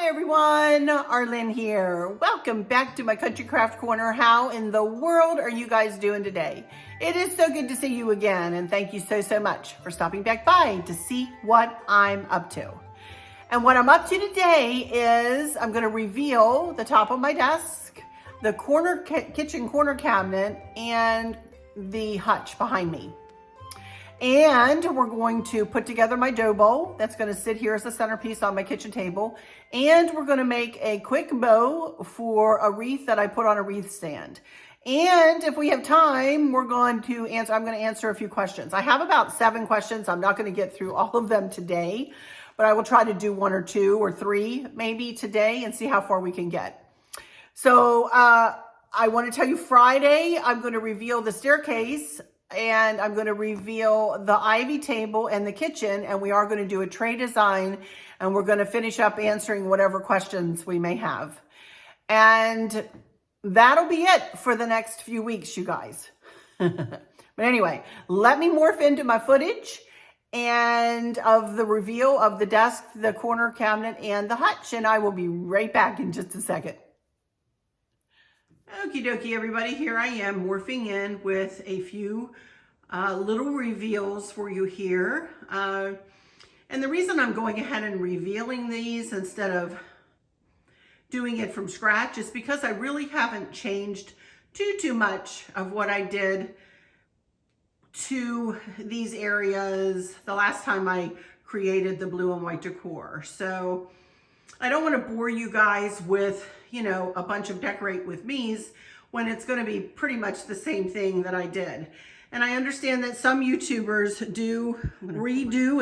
Hi everyone, Arlene here. Welcome back to my Country Craft Corner. How in the world are you guys doing today? It is so good to see you again, and thank you so much for stopping back by to see what I'm up to. And what I'm up to today is I'm going to reveal the top of my desk, the kitchen corner cabinet, and the hutch behind me. And we're going to put together my dough bowl that's going to sit here as a centerpiece on my kitchen table. And we're going to make a quick bow for a wreath that I put on a wreath stand. And if we have time, I'm going to answer a few questions. I have about 7 questions. I'm not going to get through all of them today, but I will try to do 1 or 2 or 3 maybe today and see how far we can get. So I want to tell you, Friday, I'm going to reveal the staircase, and I'm going to reveal the ivy table and the kitchen, and we are going to do a tray design, and we're going to finish up answering whatever questions we may have. And that'll be it for the next few weeks, you guys. But anyway, let me morph into my footage and of the reveal of the desk, the corner cabinet, and the hutch, and I will be right back in just a second. Okie dokie, everybody, here I am morphing in with a few little reveals for you here. And the reason I'm going ahead and revealing these instead of doing it from scratch is because I really haven't changed too much of what I did to these areas the last time I created the blue and white decor. So I don't want to bore you guys with, a bunch of decorate with me's when it's going to be pretty much the same thing that I did. And I understand that some YouTubers do redo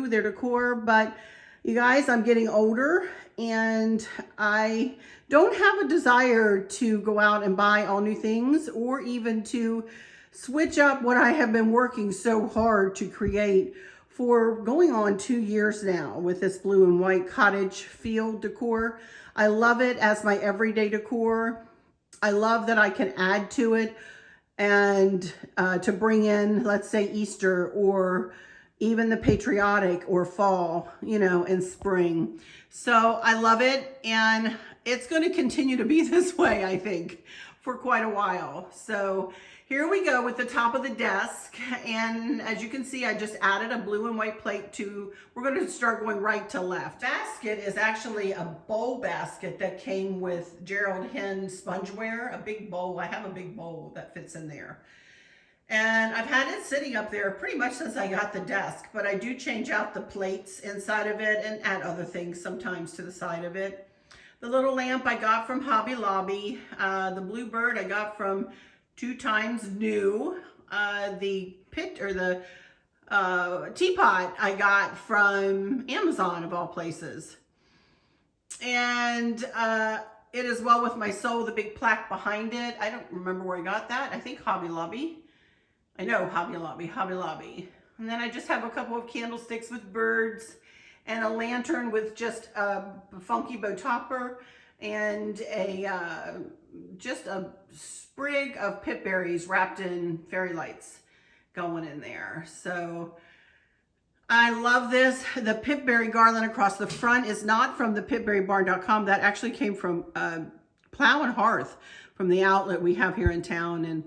their decor, but you guys, I'm getting older and I don't have a desire to go out and buy all new things or even to switch up what I have been working so hard to create for going on 2 years now with this blue and white cottage field decor. I love it as my everyday decor. I love that I can add to it and to bring in, let's say, Easter or even the patriotic or fall, and spring. So I love it, and it's going to continue to be this way, I think, for quite a while. So here we go with the top of the desk, and as you can see, I just added a blue and white plate we're going to start going right to left. Basket is actually a bowl basket that came with Gerald Hen spongeware, a big bowl. I have a big bowl that fits in there. And I've had it sitting up there pretty much since I got the desk, but I do change out the plates inside of it and add other things sometimes to the side of it. The little lamp I got from Hobby Lobby. The bluebird I got from 2 Times New. The teapot I got from Amazon, of all places. And it as well with my soul, the big plaque behind it. I don't remember where I got that. I think Hobby Lobby. I know Hobby Lobby. And then I just have a couple of candlesticks with birds and a lantern with just a funky bow topper and just a sprig of pip berries wrapped in fairy lights going in there. So I love this. The pipberry garland across the front is not from the pipberrybarn.com. That actually came from Plow and Hearth, from the outlet we have here in town. And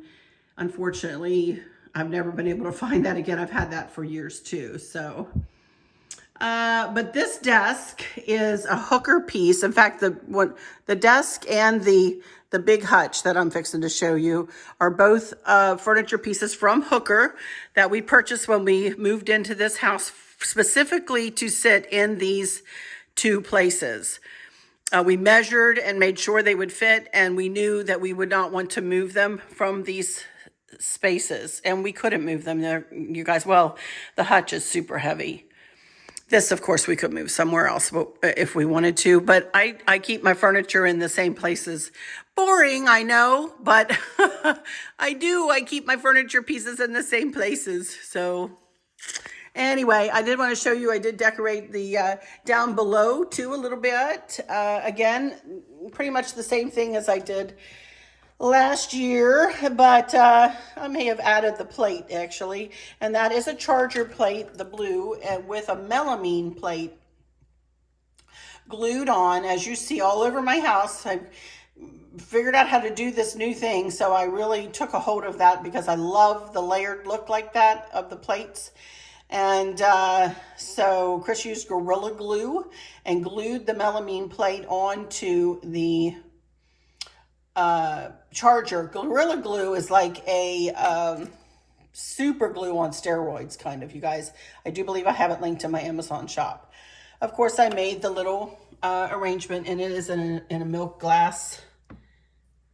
unfortunately, I've never been able to find that again. I've had that for years too. So, but this desk is a hooker piece. In fact, the desk and the big hutch that I'm fixing to show you are both furniture pieces from Hooker that we purchased when we moved into this house specifically to sit in these 2 places. We measured and made sure they would fit, and we knew that we would not want to move them from these spaces, and we couldn't move them there, you guys. Well, the hutch is super heavy. This, of course, we could move somewhere else if we wanted to, but I keep my furniture in the same places. Boring, I know, but I keep my furniture pieces in the same places. So anyway, I did want to show you, I did decorate the down below too a little bit. Again, pretty much the same thing as I did last year, but I may have added the plate actually, and that is a charger plate, the blue, with a melamine plate glued on, as you see all over my house. I figured out how to do this new thing, so I really took a hold of that because I love the layered look like that of the plates. And so Chris used Gorilla Glue and glued the melamine plate onto the charger. Gorilla Glue is like a super glue on steroids, kind of, you guys. I do believe I have it linked to my Amazon shop. Of course, I made the little arrangement, and it is in a milk glass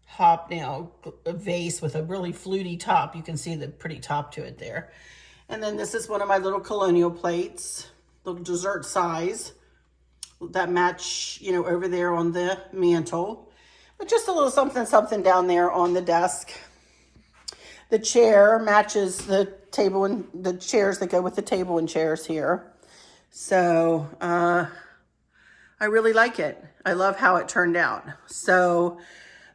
hobnail vase with a really fluty top. You can see the pretty top to it there. And then this is one of my little colonial plates, little dessert size, that match, you know, over there on the mantle. But just a little something down there on the desk. The chair matches the table and the chairs that go with the table and chairs here. So I really like it. I love how it turned out. So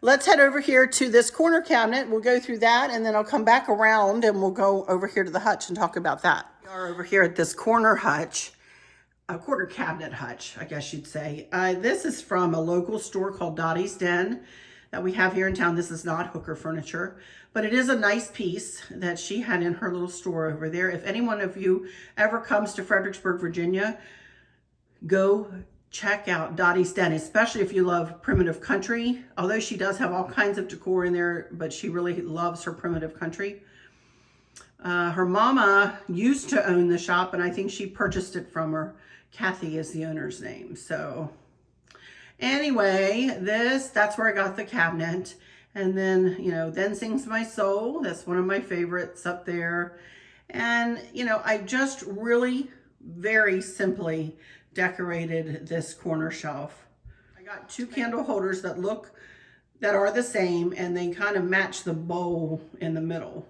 let's head over here to this corner cabinet. We'll go through that, and then I'll come back around and we'll go over here to the hutch and talk about that. We are over here at this corner hutch, a corner cabinet hutch, I guess you'd say. This is from a local store called Dottie's Den that we have here in town. This is not Hooker Furniture, but it is a nice piece that she had in her little store over there. If any one of you ever comes to Fredericksburg, Virginia, go check out Dottie's Den, especially if you love primitive country. Although she does have all kinds of decor in there, but she really loves her primitive country. Her mama used to own the shop, and I think she purchased it from her. Kathy is the owner's name. So anyway, that's where I got the cabinet. And then, you know, Then Sings My Soul. That's one of my favorites up there. And, you know, I just really very simply decorated this corner shelf. I got two candle holders that are the same, and they kind of match the bowl in the middle.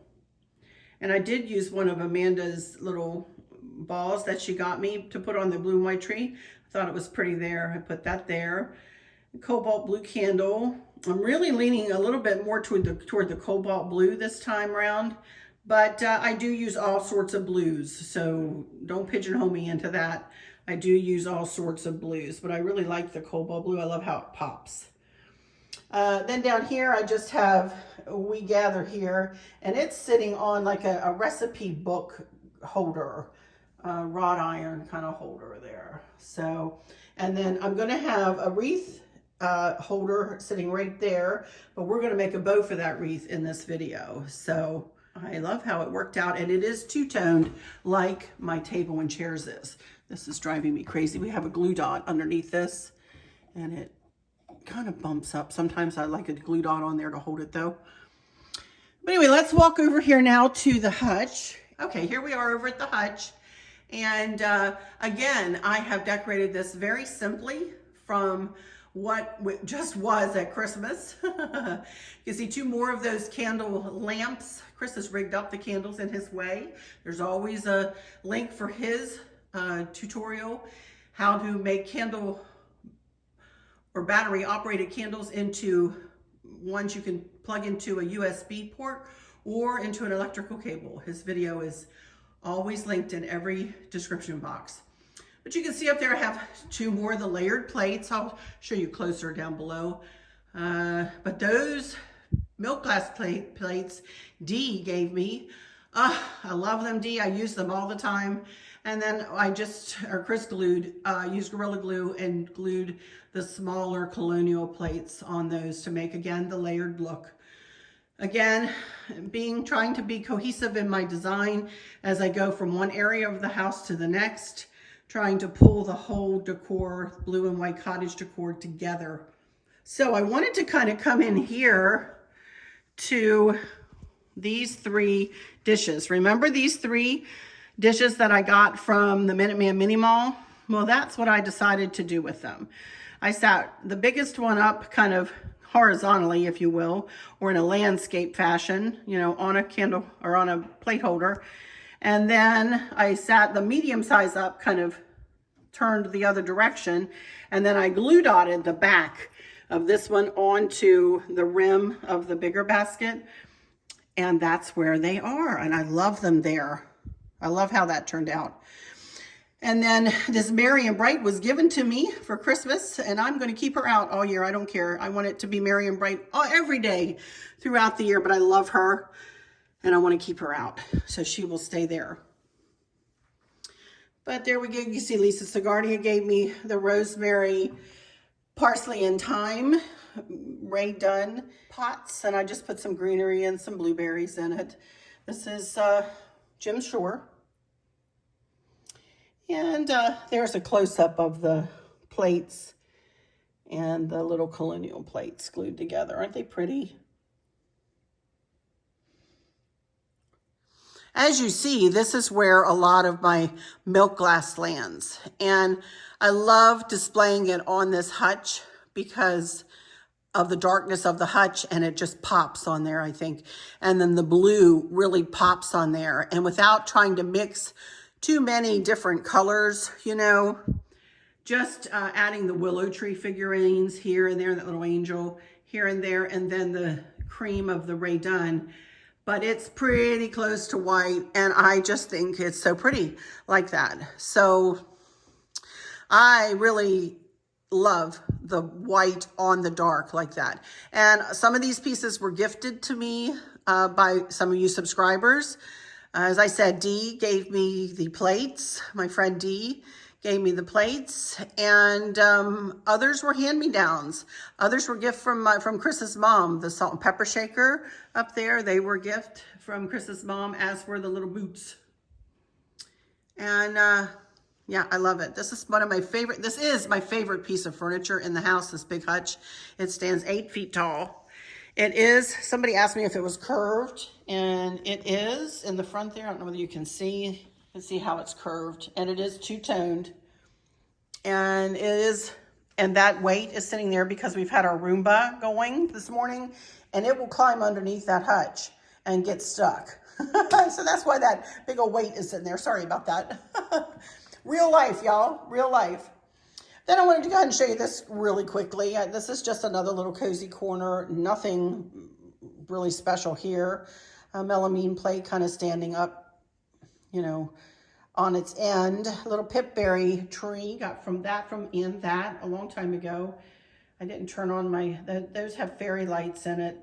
And I did use one of Amanda's little balls that she got me to put on the blue and white tree. I thought it was pretty there. I put that there. The cobalt blue candle. I'm really leaning a little bit more toward the cobalt blue this time around, but I do use all sorts of blues, so don't pigeonhole me into that. I do use all sorts of blues, but I really like the cobalt blue. I love how it pops. Then down here, I just have We Gather here, and it's sitting on like a recipe book holder, wrought iron kind of holder there. So, and then I'm going to have a wreath holder sitting right there, but we're going to make a bow for that wreath in this video. So I love how it worked out, and it is two-toned like my table and chairs is. This is driving me crazy. We have a glue dot underneath this, and it kind of bumps up. Sometimes I like a glue dot on there to hold it though. But anyway, let's walk over here now to the hutch. Okay, here we are over at the hutch. And again, I have decorated this very simply from what just was at Christmas. You can see two more of those candle lamps. Chris has rigged up the candles in his way. There's always a link for his tutorial, how to make candle or battery operated candles into ones you can plug into a USB port or into an electrical cable. His video is always linked in every description box. But you can see up there I have two more of the layered plates. I'll show you closer down below. But those milk glass plates Dee gave me, I love them, Dee. I use them all the time. And then Chris used Gorilla Glue and glued the smaller colonial plates on those to make, again, the layered look. Again, trying to be cohesive in my design as I go from one area of the house to the next, trying to pull the whole decor, blue and white cottage decor, together. So I wanted to kind of come in here to these three dishes. Remember these three dishes that I got from the Minuteman Mini Mall? Well, that's what I decided to do with them. I sat the biggest one up kind of horizontally, if you will, or in a landscape fashion, you know, on a candle or on a plate holder. And then I sat the medium size up, kind of turned the other direction. And then I glue dotted the back of this one onto the rim of the bigger basket. And that's where they are. And I love them there. I love how that turned out. And then this Merry and Bright was given to me for Christmas, and I'm going to keep her out all year. I don't care. I want it to be Merry and Bright every day throughout the year, but I love her, and I want to keep her out, so she will stay there. But there we go. You see Lisa Sigardia gave me the rosemary, parsley, and thyme Ray Dunn pots, and I just put some greenery and some blueberries in it. This is Jim Shore. And there's a close-up of the plates and the little colonial plates glued together. Aren't they pretty? As you see, this is where a lot of my milk glass lands. And I love displaying it on this hutch because of the darkness of the hutch, and it just pops on there, I think. And then the blue really pops on there. And without trying to mix too many different colors, you know, just adding the willow tree figurines here and there, that little angel here and there, and then the cream of the Ray Dunn. But it's pretty close to white, and I just think it's so pretty like that. So I really love the white on the dark like that. And some of these pieces were gifted to me by some of you subscribers. As I said, Dee gave me the plates. My friend Dee gave me the plates, and others were hand-me-downs. Others were gift from Chris's mom. The salt and pepper shaker up there, they were gift from Chris's mom, as were the little boots. And yeah, I love it. This is one of my favorite. This is my favorite piece of furniture in the house, this big hutch. It stands 8 feet tall. It is, somebody asked me if it was curved, and it is in the front there. I don't know whether you can see. See how it's curved, and it is two-toned, and it is, and that weight is sitting there because we've had our Roomba going this morning, and it will climb underneath that hutch and get stuck. So that's why that big old weight is sitting there. Sorry about that. Real life, y'all, real life. Then I wanted to go ahead and show you this really quickly. This is just another little cozy corner, nothing really special here. A melamine plate kind of standing up, you know, on its end. A little pipberry tree, got from that a long time ago. I didn't turn on my, those have fairy lights in it.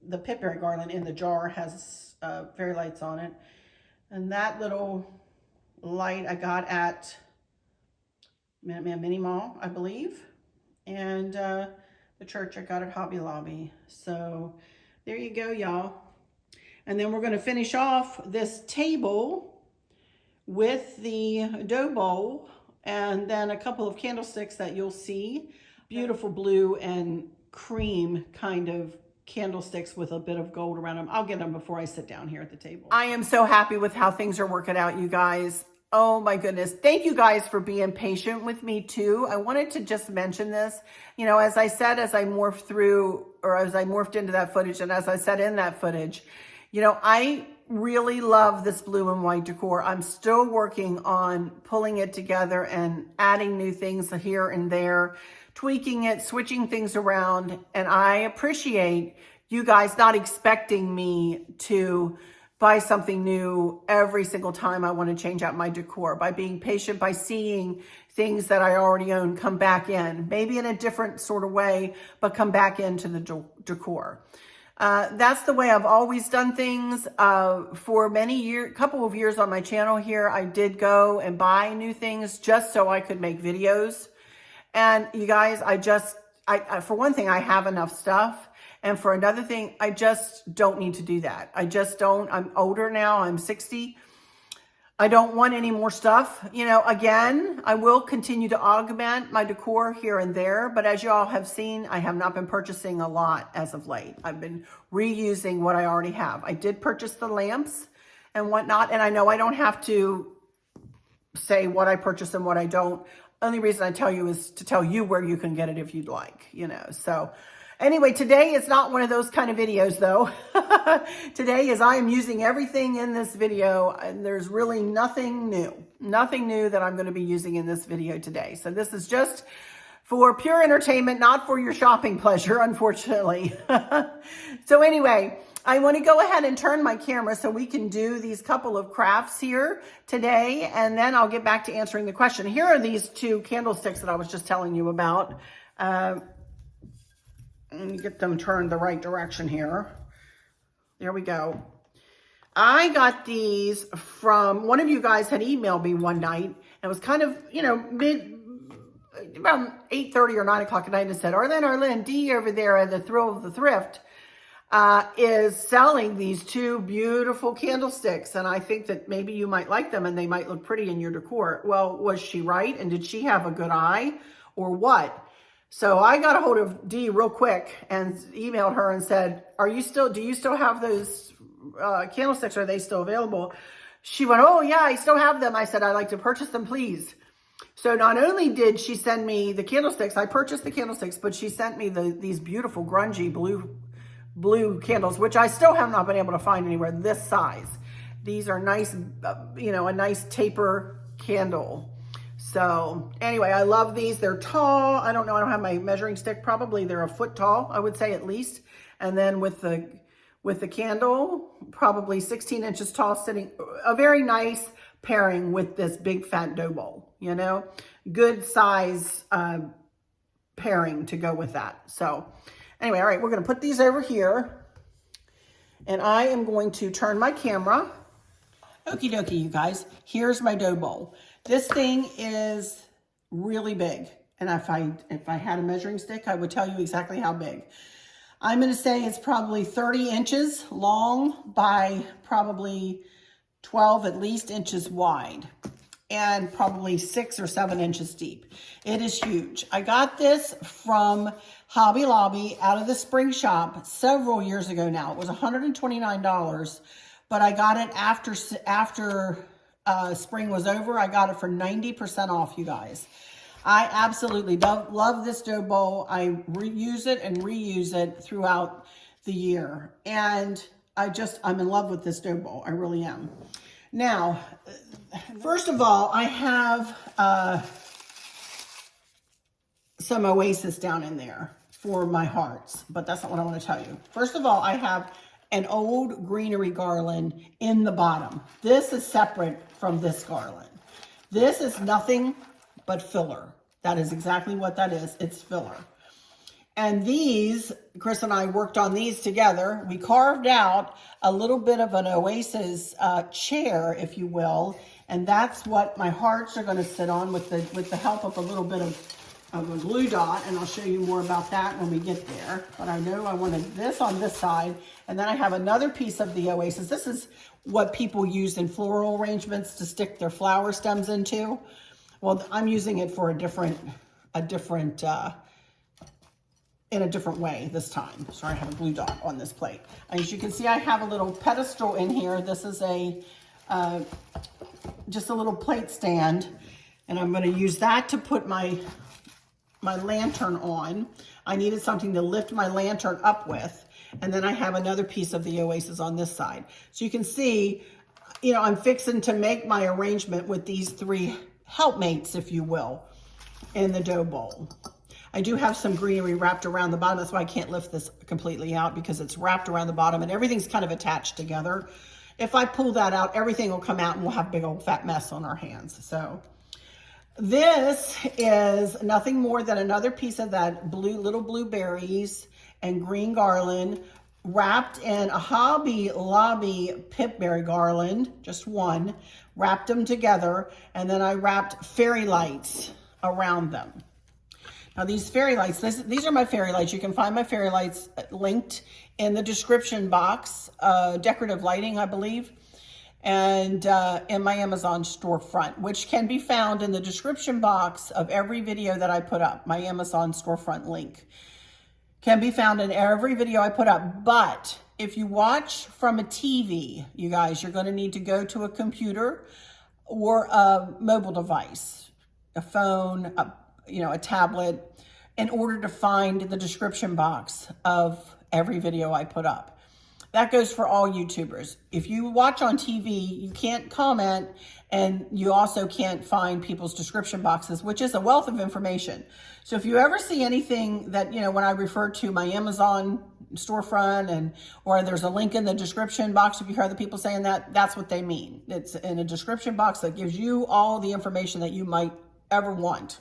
The pipberry garland in the jar has fairy lights on it. And that little light I got at Minuteman Mini Mall, I believe. And the church I got at Hobby Lobby. So there you go, y'all. And then we're going to finish off this table with the dough bowl, and then a couple of candlesticks that you'll see. Beautiful blue and cream kind of candlesticks with a bit of gold around them. I'll get them before I sit down here at the table. I am so happy with how things are working out, you guys. Oh my goodness. Thank you guys for being patient with me too. I wanted to just mention this. You know, as I said, as I morphed through, or as I morphed into that footage, and as I said in that footage, you know, I really love this blue and white decor. I'm still working on pulling it together and adding new things here and there, tweaking it, switching things around. And I appreciate you guys not expecting me to buy something new every single time I want to change out my decor, by being patient, by seeing things that I already own come back in, maybe in a different sort of way, but come back into the decor. That's the way I've always done things. For many years, couple of years on my channel here, I did go and buy new things just so I could make videos. And you guys, I for one thing, I have enough stuff. And for another thing, I just don't need to do that. I just don't. I'm older now. I'm 60. I don't want any more stuff. You know, again, I will continue to augment my decor here and there, but as y'all have seen, I have not been purchasing a lot as of late. I've been reusing what I already have. I did purchase the lamps and whatnot, and I know I don't have to say what I purchase and what I don't. Only reason I tell you is to tell you where you can get it if you'd like, you know. So anyway, today is not one of those kind of videos though. Today is I am using everything in this video, and there's really nothing new that I'm going to be using in this video today. So this is just for pure entertainment, not for your shopping pleasure, unfortunately. So anyway, I want to go ahead and turn my camera so we can do these couple of crafts here today, and then I'll get back to answering the question. Here are these two candlesticks that I was just telling you about. Let me get them turned the right direction here. There we go. I got these from, one of you guys had emailed me one night. It was kind of, you know, about 8:30 or 9 o'clock at night, and said, Arlene D over there at the Thrill of the Thrift is selling these two beautiful candlesticks, and I think that maybe you might like them and they might look pretty in your decor. Well, was she right? And did she have a good eye or what? So I got a hold of Dee real quick and emailed her and said, do you still have those candlesticks? Are they still available? She went, oh yeah, I still have them. I said, I'd like to purchase them, please. So not only did she send me the candlesticks, I purchased the candlesticks, but she sent me these beautiful grungy blue candles, which I still have not been able to find anywhere this size. These are nice, you know, a nice taper candle. So anyway, I love these. They're tall. I don't know. I don't have my measuring stick. Probably they're a foot tall, I would say at least. And then with the candle, probably 16 inches tall, sitting a very nice pairing with this big fat dough bowl, you know, good size pairing to go with that. So anyway, all right, we're going to put these over here, and I am going to turn my camera. Okie dokie, you guys. Here's my dough bowl. This thing is really big, and if I had a measuring stick, I would tell you exactly how big. I'm going to say it's probably 30 inches long by probably 12 at least inches wide, and probably 6 or 7 inches deep. It is huge. I got this from Hobby Lobby out of the spring shop several years ago now. It was $129, but I got it after spring was over. I got it for 90% off, you guys. I absolutely love this dough bowl. I reuse it and reuse it throughout the year. And I'm in love with this dough bowl. I really am. Now, first of all, I have some Oasis down in there for my hearts, but that's not what I want to tell you. First of all, I have an old greenery garland in the bottom. This is separate from this garland. This is nothing but filler. That is exactly what that is. It's filler. And these, Chris and I worked on these together. We carved out a little bit of an Oasis chair, if you will, and that's what my hearts are going to sit on with the help of a little bit of a glue dot, and I'll show you more about that when we get there. But I know I wanted this on this side, and then I have another piece of the Oasis. This is what people use in floral arrangements to stick their flower stems into. Well, I'm using it for in a different way this time. Sorry, I have a glue dot on this plate. As you can see, I have a little pedestal in here. This is just a little plate stand, and I'm going to use that to put my lantern on. I needed something to lift my lantern up with, and then I have another piece of the Oasis on this side. So you can see, you know, I'm fixing to make my arrangement with these three helpmates, if you will, in the dough bowl. I do have some greenery wrapped around the bottom. That's why I can't lift this completely out, because it's wrapped around the bottom and everything's kind of attached together. If I pull that out, everything will come out and we'll have a big old fat mess on our hands. So this is nothing more than another piece of that little blueberries and green garland wrapped in a Hobby Lobby pipberry garland, just one, wrapped them together, and then I wrapped fairy lights around them. Now these fairy lights, these are my fairy lights. You can find my fairy lights linked in the description box, decorative lighting, I believe, and in my Amazon storefront, which can be found in the description box of every video that I put up. My Amazon storefront link can be found in every video I put up. But if you watch from a TV, you guys, you're going to need to go to a computer or a mobile device, a phone, a tablet, in order to find the description box of every video I put up. That goes for all YouTubers. If you watch on TV, you can't comment, and you also can't find people's description boxes, which is a wealth of information. So if you ever see anything that, you know, when I refer to my Amazon storefront or there's a link in the description box, if you hear other people saying that, that's what they mean. It's in a description box that gives you all the information that you might ever want.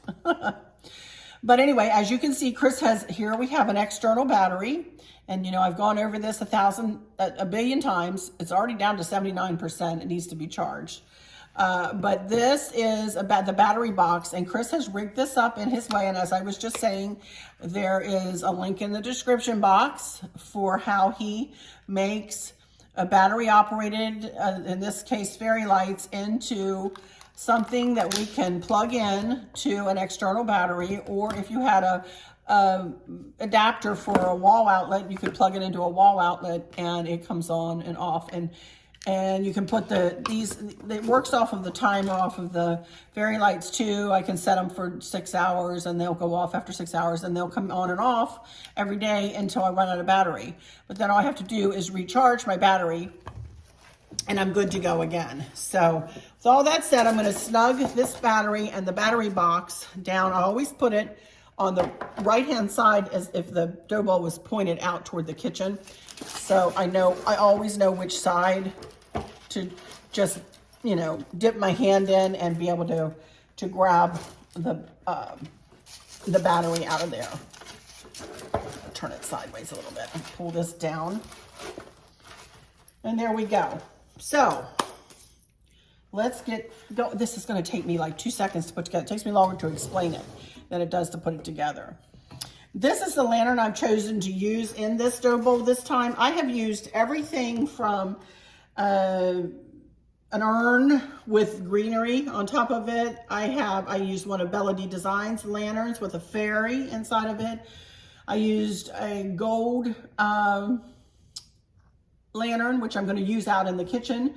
But anyway, as you can see, Chris has, here we have an external battery. And, you know, I've gone over this a billion times. It's already down to 79%. It needs to be charged. But this is about the battery box, and Chris has rigged this up in his way. And as I was just saying, there is a link in the description box for how he makes a battery operated, in this case, fairy lights, into something that we can plug in to an external battery, or if you had a adapter for a wall outlet, you could plug it into a wall outlet and it comes on and off, and you can put it works off of the timer, off of the fairy lights too. I can set them for 6 hours and they'll go off after 6 hours, and they'll come on and off every day until I run out of battery. But then all I have to do is recharge my battery and I'm good to go again. So with all that said, I'm going to snug this battery and the battery box down. I always put it on the right-hand side as if the dough ball was pointed out toward the kitchen. So I always know which side to just, you know, dip my hand in and be able to grab the battery out of there. Turn it sideways a little bit and pull this down. And there we go. So let's get go. This is going to take me like 2 seconds to put together. It takes me longer to explain it than it does to put it together. This is the lantern I've chosen to use in this dough bowl this time. I have used everything from an urn with greenery on top of it. I used one of Bella D Designs lanterns with a fairy inside of it. I used a gold lantern, which I'm going to use out in the kitchen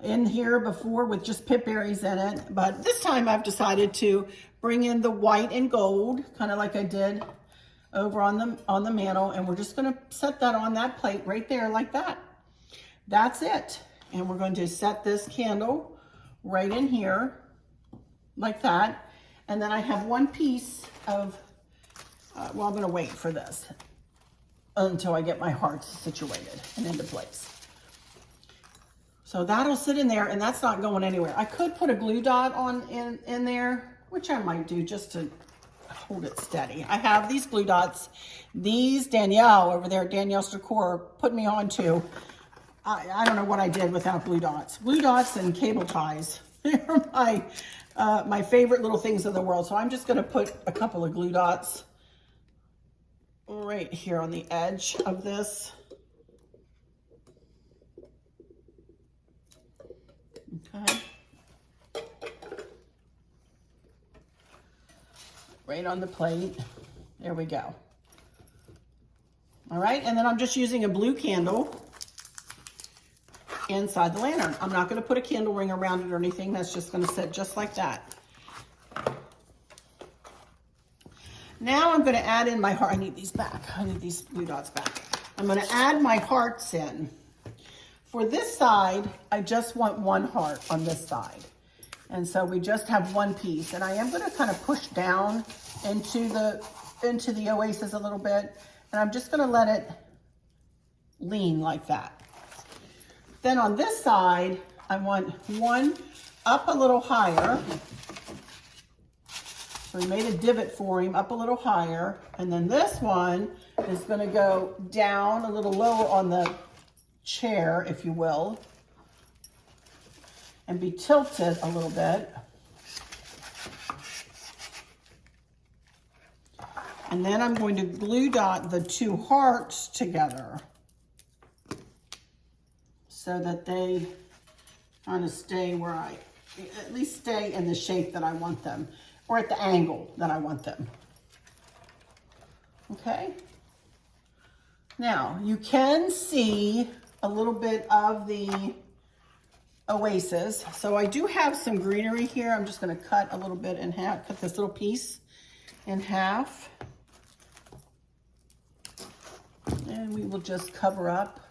in here before, with just pip berries in it. But this time I've decided to bring in the white and gold, kind of like I did over on the mantle, and we're just going to set that on that plate right there like that. That's it. And we're going to set this candle right in here like that. And then I have one piece of, well, I'm going to wait for this until I get my hearts situated and into place. So that'll sit in there, and that's not going anywhere. I could put a glue dot on in there, which I might do just to hold it steady. I have these glue dots. These Danielle over there, Danielle's Decor, put me on to. I don't know what I did without glue dots. Glue dots and cable ties. They're my favorite little things in the world. So I'm just going to put a couple of glue dots right here on the edge of this. Okay. Right on the plate. There we go. All right, and then I'm just using a blue candle inside the lantern. I'm not going to put a candle ring around it or anything. That's just going to sit just like that. Now I'm going to add in my heart. I need these back. I need these glue dots back. I'm going to add my hearts in. For this side, I just want one heart on this side. And so we just have one piece. And I am going to kind of push down into the oasis a little bit. And I'm just going to let it lean like that. Then on this side, I want one up a little higher. So we made a divot for him up a little higher. And then this one is going to go down a little lower on the chair, if you will, and be tilted a little bit. And then I'm going to glue dot the two hearts together so that they kind of stay where at least stay in the shape that I want them, or at the angle that I want them. Okay. Now you can see a little bit of the oasis. So I do have some greenery here. I'm just going to cut a little bit in half, cut this little piece in half. And we will just cover up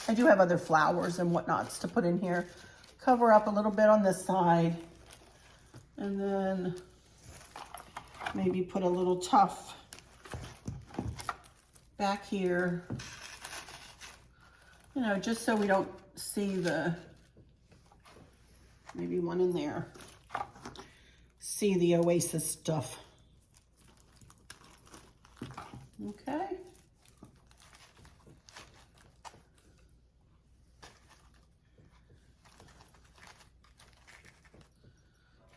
I do have other flowers and whatnots to put in here. Cover up a little bit on this side. And then maybe put a little tuft back here. You know, just so we don't see the, maybe one in there. See the oasis stuff. Okay.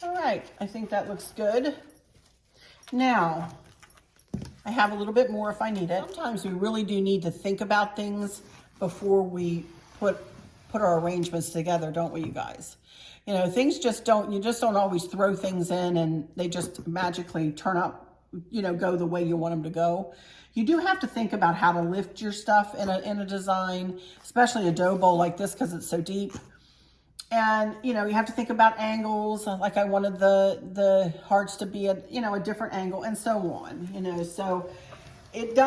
All right, I think that looks good. Now, I have a little bit more if I need it. Sometimes we really do need to think about things before we put our arrangements together, don't we, you guys? You know, things just don't, you just don't always throw things in and they just magically turn up, you know, go the way you want them to go. You do have to think about how to lift your stuff in a design, especially a dough bowl like this because it's so deep. And, you know, you have to think about angles, like I wanted the hearts to be at, you know, a different angle and so on, you know. So it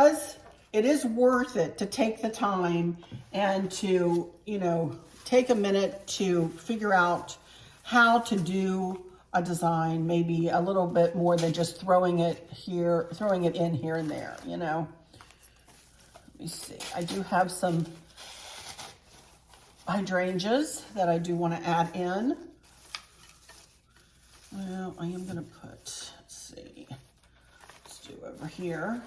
is worth it to take the time and to, you know, take a minute to figure out how to do a design, maybe a little bit more than just throwing it in here and there, you know. Let me see, I do have some hydrangeas that I do want to add in. Well, I am going to put, let's see, let's do over here.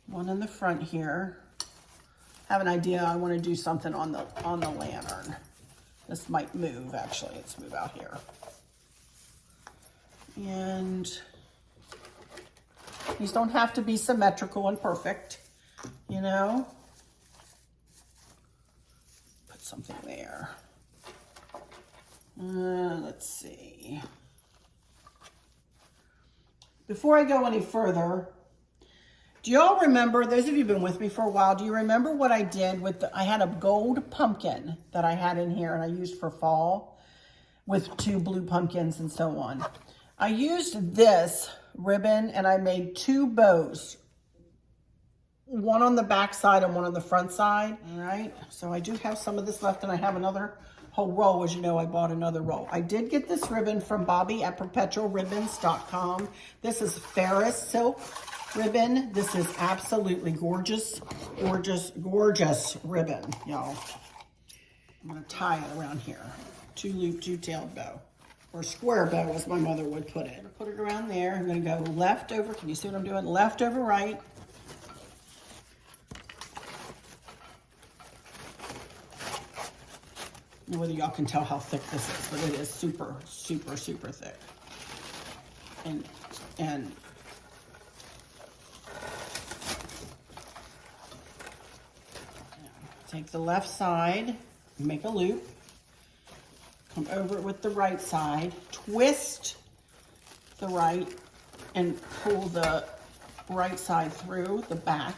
One in the front here. I have an idea, I want to do something on the lantern. This might move, actually. Let's move out here. And these don't have to be symmetrical and perfect, you know. Put something there. Let's see. Before I go any further, do y'all remember, those of you who've been with me for a while, do you remember what I did with I had a gold pumpkin that I had in here and I used for fall with 2 blue pumpkins and so on. I used this ribbon and I made 2 bows, one on the back side and one on the front side. All right, so I do have some of this left and I have another whole roll. As you know, I bought another roll. I did get this ribbon from Bobby at perpetualribbons.com. This is Ferris silk ribbon. This is absolutely gorgeous, gorgeous, gorgeous ribbon, y'all. I'm gonna tie it around here. 2-loop, 2-tailed bow, or square bow as my mother would put it. Put it around there. I'm gonna go left over. Can you see what I'm doing? Left over right. I don't know whether y'all can tell how thick this is, but it is super, super, super thick. And take the left side, make a loop, come over it with the right side, twist the right, and pull the right side through the back,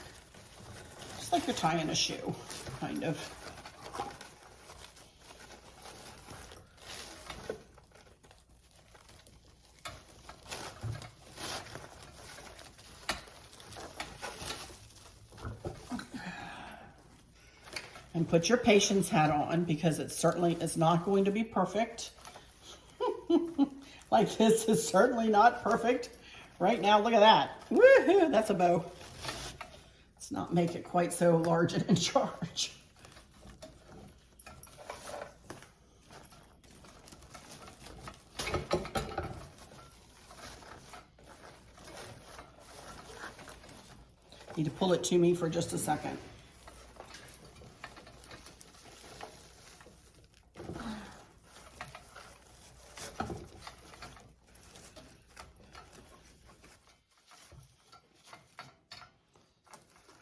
just like you're tying a shoe, kind of. And put your patience hat on because it certainly is not going to be perfect. Like this is certainly not perfect. Right now, look at that. Woohoo, that's a bow. Let's not make it quite so large and in charge. Need to pull it to me for just a second.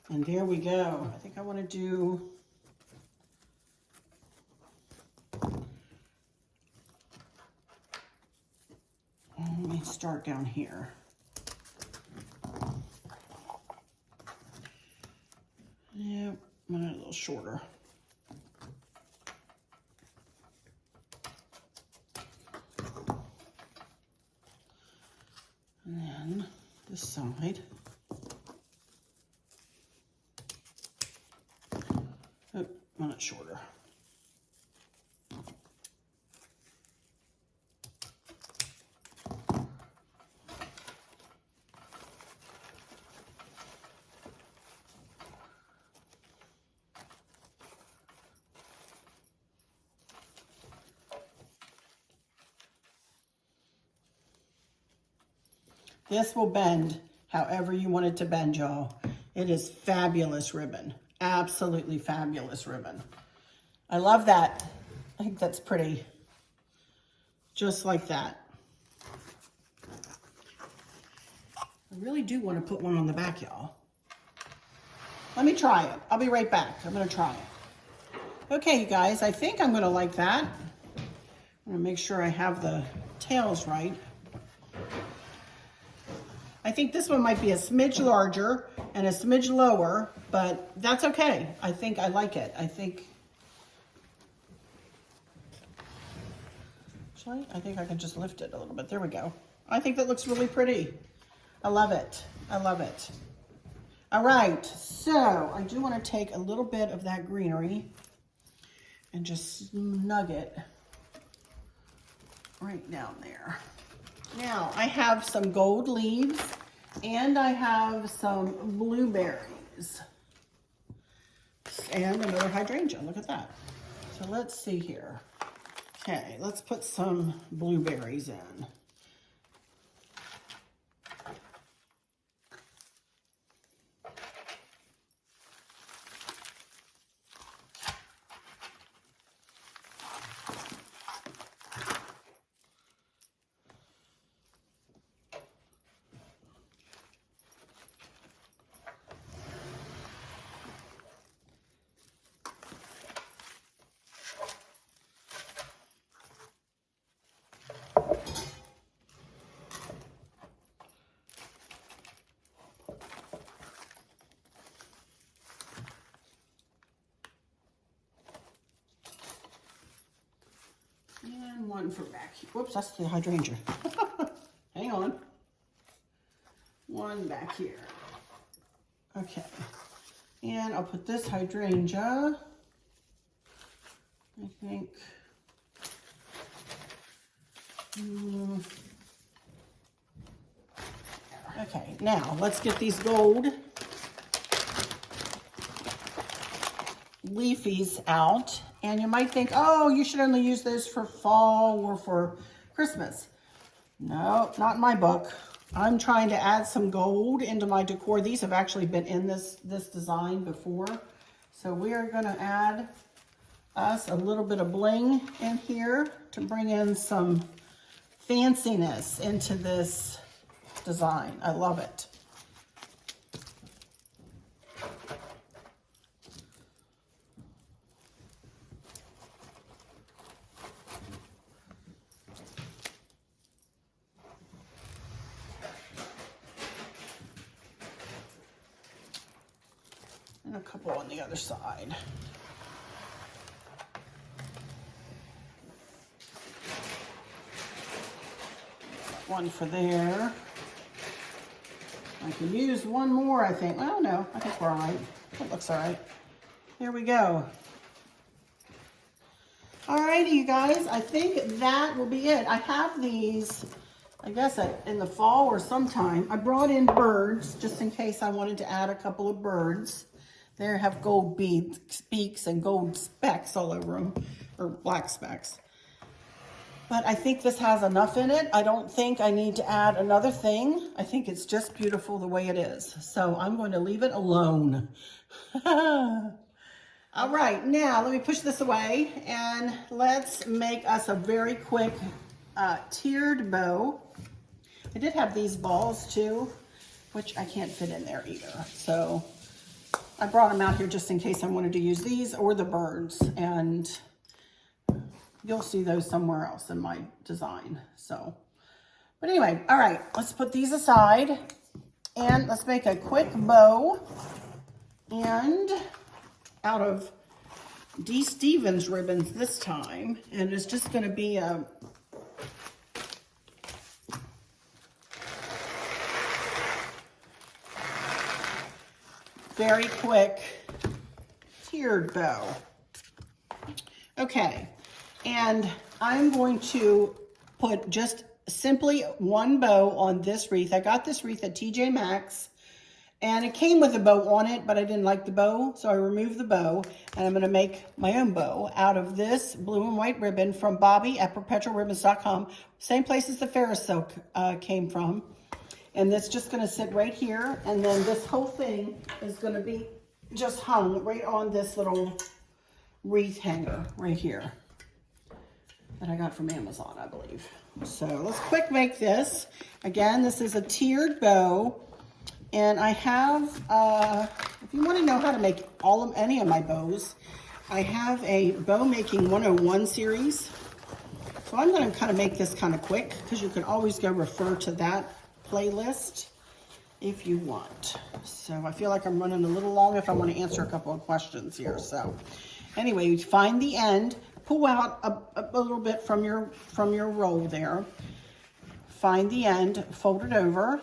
And there we go. I think I want to do let me start down here. Yeah, I'm gonna a little shorter. And then this side. it shorter. This will bend however you want it to bend, y'all. It is fabulous ribbon. Absolutely fabulous ribbon. I love that. I think that's pretty. Just like that. I really do want to put one on the back, y'all. Let me try it. I'll be right back. I'm going to try it. Okay, you guys, I think I'm going to like that. I'm going to make sure I have the tails right. I think this one might be a smidge larger and a smidge lower, but that's okay. I think I like it. I think I can just lift it a little bit. There we go. I think that looks really pretty. I love it. I love it. All right, so I do want to take a little bit of that greenery and just snug it right down there. Now, I have some gold leaves and I have some blueberries and another hydrangea. Look at that. So let's see here. Okay, let's put some blueberries in. And one for back here. Whoops, that's the hydrangea. Hang on. One back here. Okay. And I'll put this hydrangea, I think. Okay, now let's get these gold leafies out. And you might think, oh, you should only use those for fall or for Christmas. No, not in my book. I'm trying to add some gold into my decor. These have actually been in this design before. So we are going to add us a little bit of bling in here to bring in some fanciness into this design. I love it. And a couple on the other side. One for there. I can use one more, I think. Well, no, I think we're all right. That looks all right. There we go. Alrighty, you guys, I think that will be it. I have these, I guess in the fall or sometime. I brought in birds just in case I wanted to add a couple of birds. They have gold beaks and gold specks all over them, or black specks. But I think this has enough in it. I don't think I need to add another thing. I think it's just beautiful the way it is. So I'm going to leave it alone. All right, now let me push this away and let's make us a very quick tiered bow. I did have these balls too, which I can't fit in there either. So I brought them out here just in case I wanted to use these or the birds, and you'll see those somewhere else in my design. So, but anyway, all right, let's put these aside and let's make a quick bow. And out of D. Stevens ribbons this time, and it's just going to be a very quick tiered bow. Okay, and I'm going to put just simply one bow on this wreath. I got this wreath at TJ Maxx, and it came with a bow on it, but I didn't like the bow, so I removed the bow, and I'm going to make my own bow out of this blue and white ribbon from Bobby at perpetualribbons.com, same place as the Ferris silk came from. And that's just going to sit right here, and then this whole thing is going to be just hung right on this little wreath hanger right here that I got from Amazon, I believe. So let's quick make this. Again, this is a tiered bow, and I have, if you want to know how to make any of my bows, I have a bow making 101 series. So I'm going to kind of make this kind of quick, because you can always go refer to that playlist if you want. So I feel like I'm running a little long if I want to answer a couple of questions here. So anyway, you find the end, pull out a little bit from your roll there, find the end, fold it over,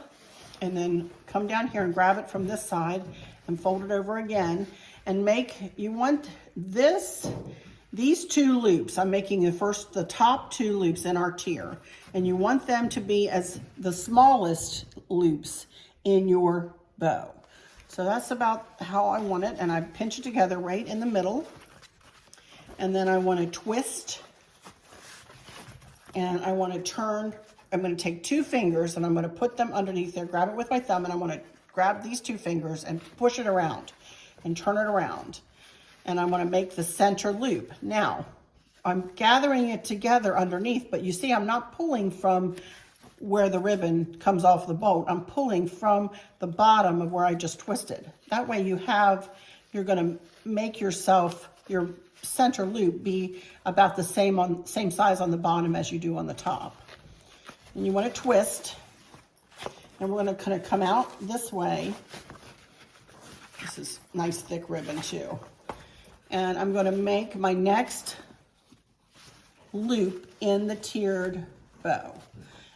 and then come down here and grab it from this side and fold it over again, and you want these two loops. I'm making the top two loops in our tier, and you want them to be as the smallest loops in your bow. So that's about how I want it, and I pinch it together right in the middle, and then I want to twist, and I want to turn. I'm going to take two fingers and I'm going to put them underneath there, grab it with my thumb, and I want to grab these two fingers and push it around and turn it around. And I'm going to make the center loop. Now, I'm gathering it together underneath, but you see I'm not pulling from where the ribbon comes off the bolt. I'm pulling from the bottom of where I just twisted. That way you're going to make your center loop be about the same size on the bottom as you do on the top. And you want to twist, and we're going to kind of come out this way. This is nice thick ribbon too. And I'm going to make my next loop in the tiered bow.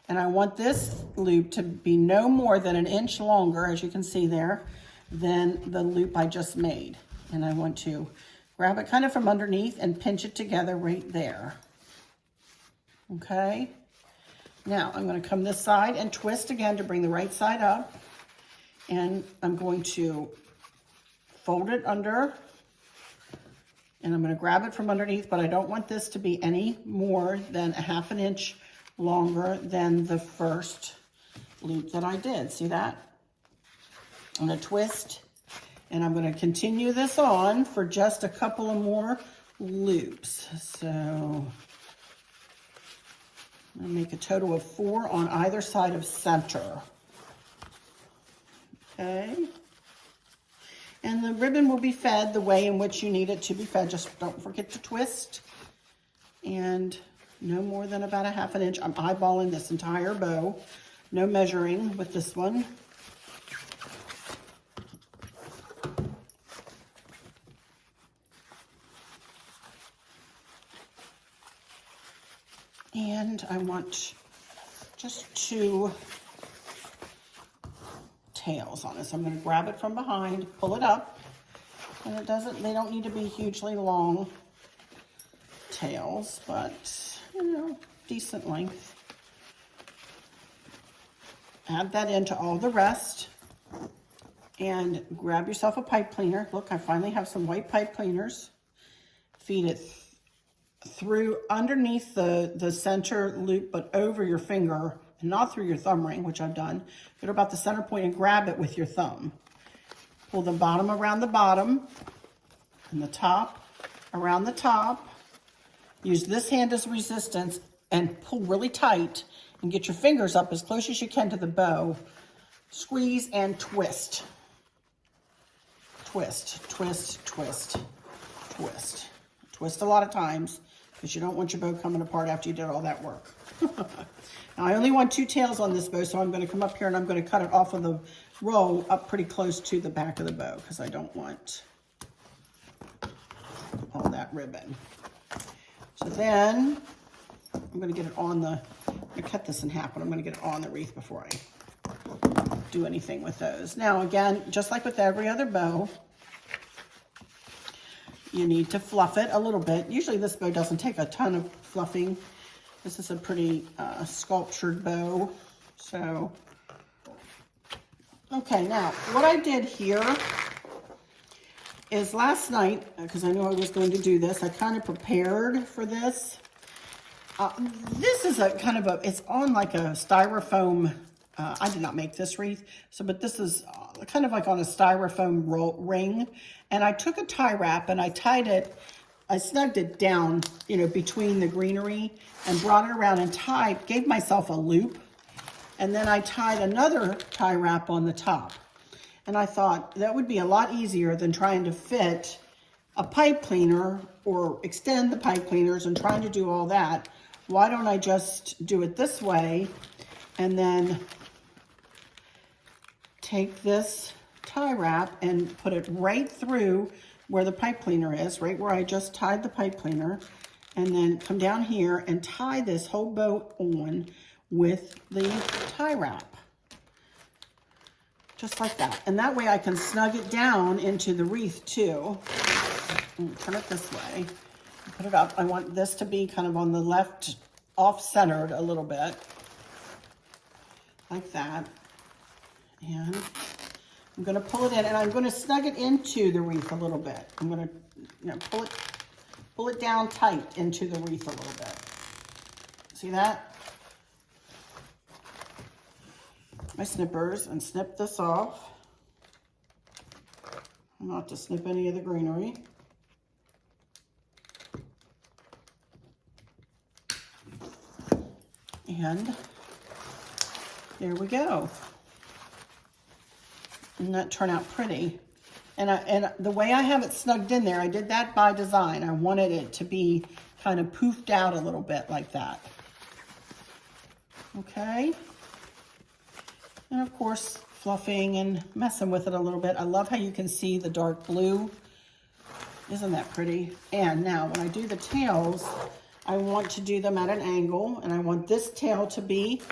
And I want this loop to be no more than 1 inch longer, as you can see there, than the loop I just made. And I want to grab it kind of from underneath and pinch it together right there. Okay? Now I'm going to come this side and twist again to bring the right side up. And I'm going to fold it under, and I'm going to grab it from underneath, but I don't want this to be any more than 1/2 inch longer than the first loop that I did. See that? I'm going to twist, and I'm going to continue this on for just a couple of more loops. So I'm going to make a total of 4 on either side of center. Okay. And the ribbon will be fed the way in which you need it to be fed. Just don't forget to twist. And no more than about 1/2 inch. I'm eyeballing this entire bow. No measuring with this one. And I want just 2 tails on it. So I'm going to grab it from behind, pull it up, and they don't need to be hugely long tails, but decent length. Add that into all the rest, and grab yourself a pipe cleaner. Look, I finally have some white pipe cleaners. Feed it through underneath the center loop, but over your finger, and not through your thumb ring, which I've done. Go to about the center point and grab it with your thumb. Pull the bottom around the bottom, and the top around the top. Use this hand as resistance and pull really tight, and get your fingers up as close as you can to the bow. Squeeze and twist. Twist, twist, twist, twist. Twist a lot of times, because you don't want your bow coming apart after you did all that work. Now, I only want 2 tails on this bow, so I'm going to come up here and I'm going to cut it off of the roll up pretty close to the back of the bow, because I don't want all that ribbon. So then I'm going to get it on I'm going to cut this in half, but I'm going to get it on the wreath before I do anything with those. Now, again, just like with every other bow, you need to fluff it a little bit. Usually this bow doesn't take a ton of fluffing. This is a pretty sculptured bow. So, okay, now what I did here is last night, because I knew I was going to do this, I kind of prepared for this. This is a kind of it's on like a styrofoam, I did not make this wreath, but this is kind of like on a styrofoam ring. And I took a tie wrap and I tied it, I snugged it down, you know, between the greenery and brought it around and gave myself a loop. And then I tied another tie wrap on the top. And I thought that would be a lot easier than trying to fit a pipe cleaner or extend the pipe cleaners and trying to do all that. Why don't I just do it this way and then take this tie wrap and put it right through where the pipe cleaner is, right where I just tied the pipe cleaner, and then come down here and tie this whole bow on with the tie wrap. Just like that. And that way I can snug it down into the wreath too. Turn it this way. Put it up. I want this to be kind of on the left, off-centered a little bit. Like that. And I'm going to pull it in, and I'm going to snug it into the wreath a little bit. I'm going to pull it down tight into the wreath a little bit. See that? My snippers and snip this off. Not to snip any of the greenery. And there we go. And that turned out pretty. And the way I have it snugged in there, I did that by design. I wanted it to be kind of poofed out a little bit like that. Okay. And of course, fluffing and messing with it a little bit. I love how you can see the dark blue. Isn't that pretty? And now when I do the tails, I want to do them at an angle, and I want this tail to be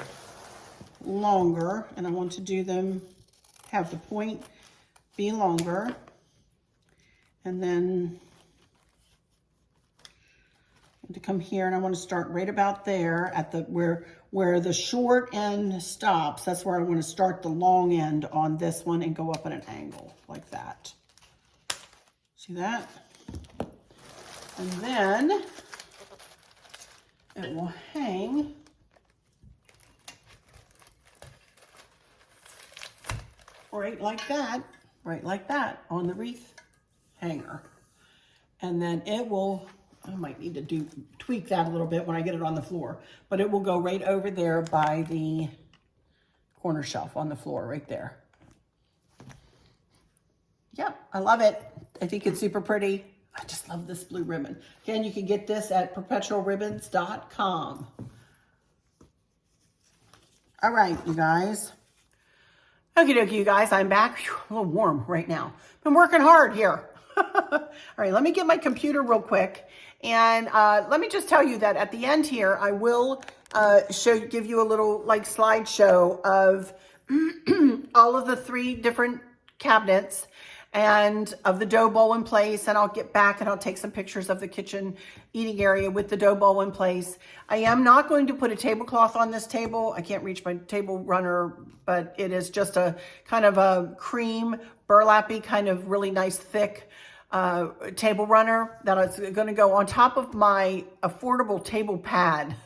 longer, and I want to do them, have the point be longer, and then to come here, and I want to start right about there at the where the short end stops. That's where I want to start the long end on this one and go up at an angle like that. See that? And then it will hang right like that on the wreath hanger. And then it will, I might need to tweak that a little bit when I get it on the floor, but it will go right over there by the corner shelf on the floor right there. Yep, I love it. I think it's super pretty. I just love this blue ribbon. Again, you can get this at perpetualribbons.com. All right, you guys. Okie dokie, you guys, I'm back. Whew, a little warm right now. Been working hard here. All right, let me get my computer real quick. And let me just tell you that at the end here, I will give you a little like slideshow of all of the 3 different cabinets and of the dough bowl in place. And I'll get back and I'll take some pictures of the kitchen eating area with the dough bowl in place. I am not going to put a tablecloth on this table. I can't reach my table runner, but it is just a kind of a cream burlappy, kind of really nice thick table runner that is going to go on top of my affordable table pad.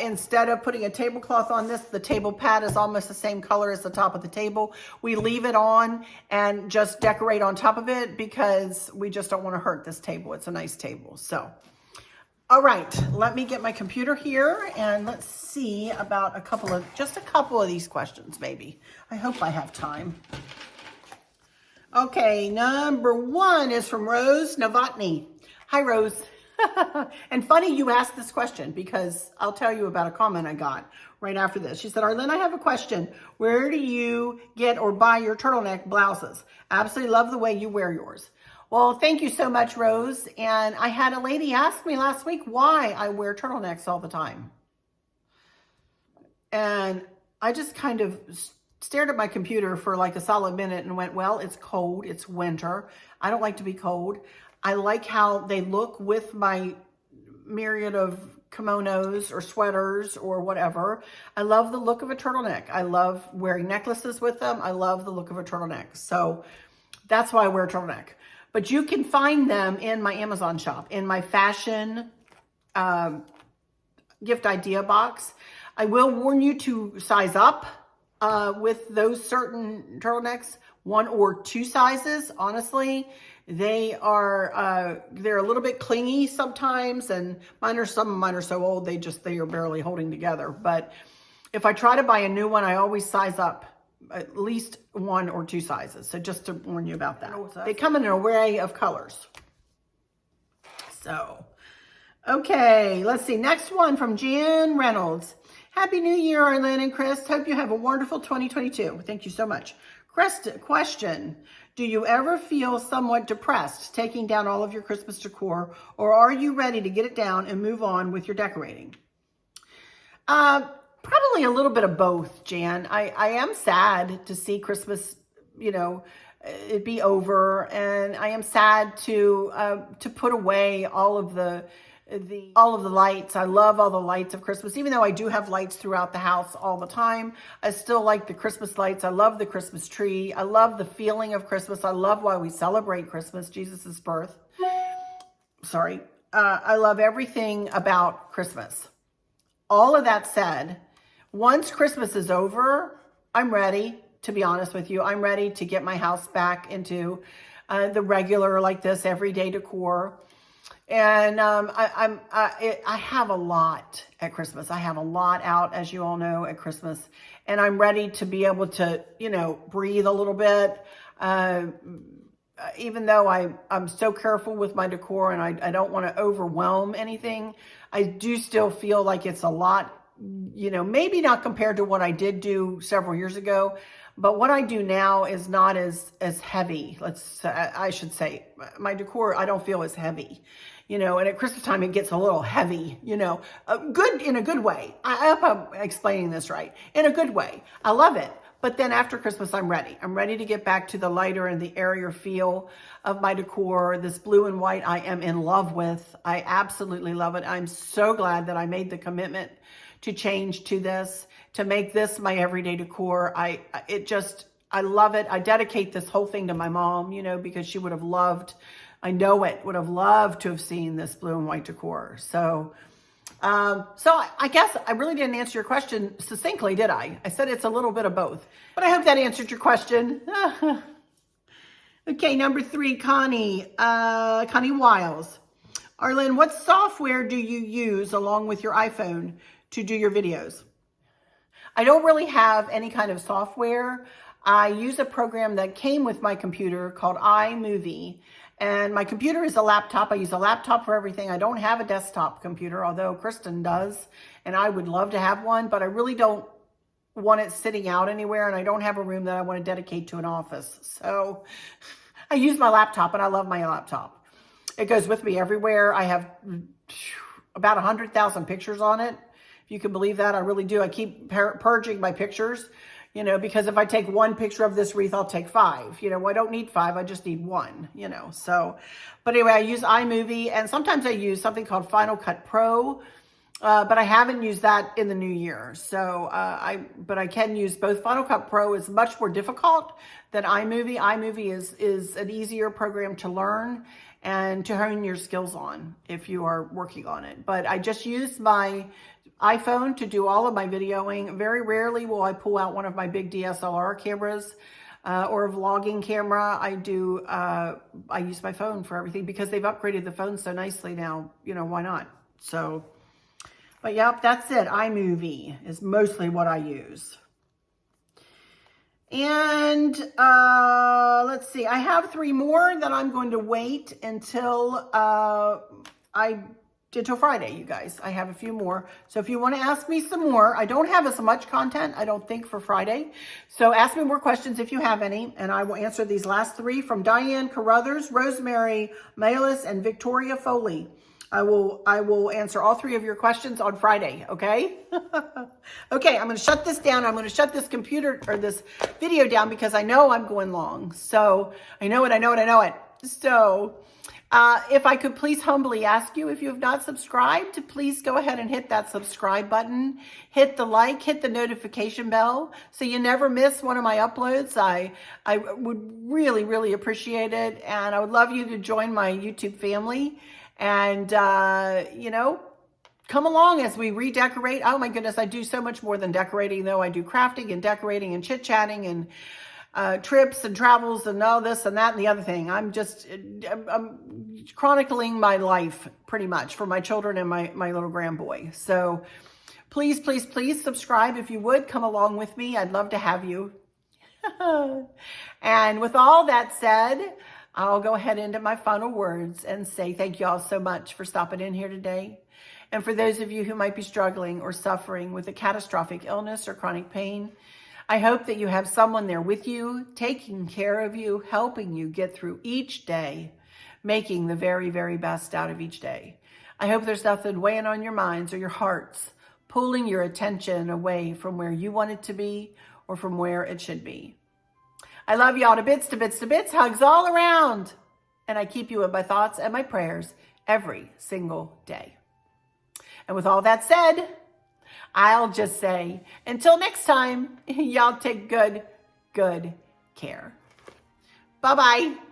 Instead of putting a tablecloth on this, the table pad is almost the same color as the top of the table. We leave it on and just decorate on top of it because we just don't want to hurt this table. It's a nice table. So, all right, let me get my computer here and let's see about just a couple of these questions maybe. I hope I have time. Okay, number 1 is from Rose Novotny. Hi, Rose. And funny you asked this question because I'll tell you about a comment I got right after this. She said, Arlene, I have a question. Where do you get or buy your turtleneck blouses? Absolutely love the way you wear yours. Well, thank you so much, Rose. And I had a lady ask me last week why I wear turtlenecks all the time. And I just kind of stared at my computer for like a solid minute and went, well, it's cold. It's winter. I don't like to be cold. I like how they look with my myriad of kimonos or sweaters or whatever. I love the look of a turtleneck. I love wearing necklaces with them. I love the look of a turtleneck. So that's why I wear a turtleneck. But you can find them in my Amazon shop, in my fashion gift idea box. I will warn you to size up with those certain turtlenecks, 1 or 2 sizes. Honestly, they're a little bit clingy sometimes, and some of mine are so old they are barely holding together. But if I try to buy a new one, I always size up at least 1 or 2 sizes. So just to warn you about that. They come in an array of colors. So, okay, let's see. Next one from Jan Reynolds. Happy New Year, Arlene and Chris. Hope you have a wonderful 2022. Thank you so much. Question. Do you ever feel somewhat depressed taking down all of your Christmas decor, or are you ready to get it down and move on with your decorating? Probably a little bit of both, Jan. I am sad to see Christmas, it be over, and I am sad to put away all of the lights. I love all the lights of Christmas. Even though I do have lights throughout the house all the time, I still like the Christmas lights. I love the Christmas tree. I love the feeling of Christmas. I love why we celebrate Christmas, Jesus' birth. Sorry. I love everything about Christmas. All of that said, once Christmas is over, I'm ready, to be honest with you. I'm ready to get my house back into the regular, like this, everyday decor. And I have a lot at Christmas. I have a lot out, as you all know, at Christmas. And I'm ready to be able to, breathe a little bit. Even though I'm so careful with my decor and I don't want to overwhelm anything, I do still feel like it's a lot, maybe not compared to what I did do several years ago. But what I do now is not as heavy. I should say, my decor, I don't feel as heavy, and at Christmas time, it gets a little heavy, good in a good way. I hope I'm explaining this right. In a good way. I love it. But then after Christmas, I'm ready. I'm ready to get back to the lighter and the airier feel of my decor. This blue and white I am in love with. I absolutely love it. I'm so glad that I made the commitment to change to this, to make this my everyday decor. I love it. I dedicate this whole thing to my mom, because she would have loved to have seen this blue and white decor. So I guess I really didn't answer your question succinctly, did I? I said it's a little bit of both, but I hope that answered your question. Okay, number 3, Connie Wiles. Arlene, what software do you use along with your iPhone to do your videos? I don't really have any kind of software. I use a program that came with my computer called iMovie. And my computer is a laptop. I use a laptop for everything. I don't have a desktop computer, although Kristen does. And I would love to have one, but I really don't want it sitting out anywhere. And I don't have a room that I want to dedicate to an office. So I use my laptop, and I love my laptop. It goes with me everywhere. I have about 100,000 pictures on it. If you can believe that, I really do. I keep purging my pictures, because if I take one picture of this wreath, I'll take 5. I don't need 5. I just need 1, So, but anyway, I use iMovie, and sometimes I use something called Final Cut Pro, but I haven't used that in the new year. So, but I can use both. Final Cut Pro is much more difficult than iMovie. iMovie is an easier program to learn and to hone your skills on if you are working on it. But I just use my iPhone to do all of my videoing. Very rarely will I pull out one of my big DSLR cameras or a vlogging camera. I use my phone for everything because they've upgraded the phone so nicely now. Why not? So, but yep, that's it. iMovie is mostly what I use. And let's see, I have 3 more that I'm going to wait until until Friday, you guys. I have a few more. So if you want to ask me some more, I don't have as much content, I don't think, for Friday. So ask me more questions if you have any, and I will answer these last 3 from Diane Carruthers, Rosemary Malis, and Victoria Foley. I will answer all 3 of your questions on Friday, okay? Okay, I'm going to shut this down. I'm going to shut this computer or this video down because I know I'm going long. So I know it. So if I could please humbly ask you, if you have not subscribed, to please go ahead and hit that subscribe button, hit the like, hit the notification bell so you never miss one of my uploads. I would really, really appreciate it. And I would love you to join my YouTube family. And, you know, come along as we redecorate. Oh my goodness, I do so much more than decorating though. I do crafting and decorating and chit-chatting and trips and travels and all this and that and the other thing. I'm chronicling my life pretty much for my children and my little grandboy. So please, please, please subscribe if you would. Come along with me. I'd love to have you. And with all that said, I'll go ahead into my final words and say thank you all so much for stopping in here today. And for those of you who might be struggling or suffering with a catastrophic illness or chronic pain, I hope that you have someone there with you, taking care of you, helping you get through each day, making the very, very best out of each day. I hope there's nothing weighing on your minds or your hearts, pulling your attention away from where you want it to be or from where it should be. I love y'all to bits, to bits, to bits. Hugs all around. And I keep you in my thoughts and my prayers every single day. And with all that said, I'll just say, until next time, y'all take good care. Bye-bye.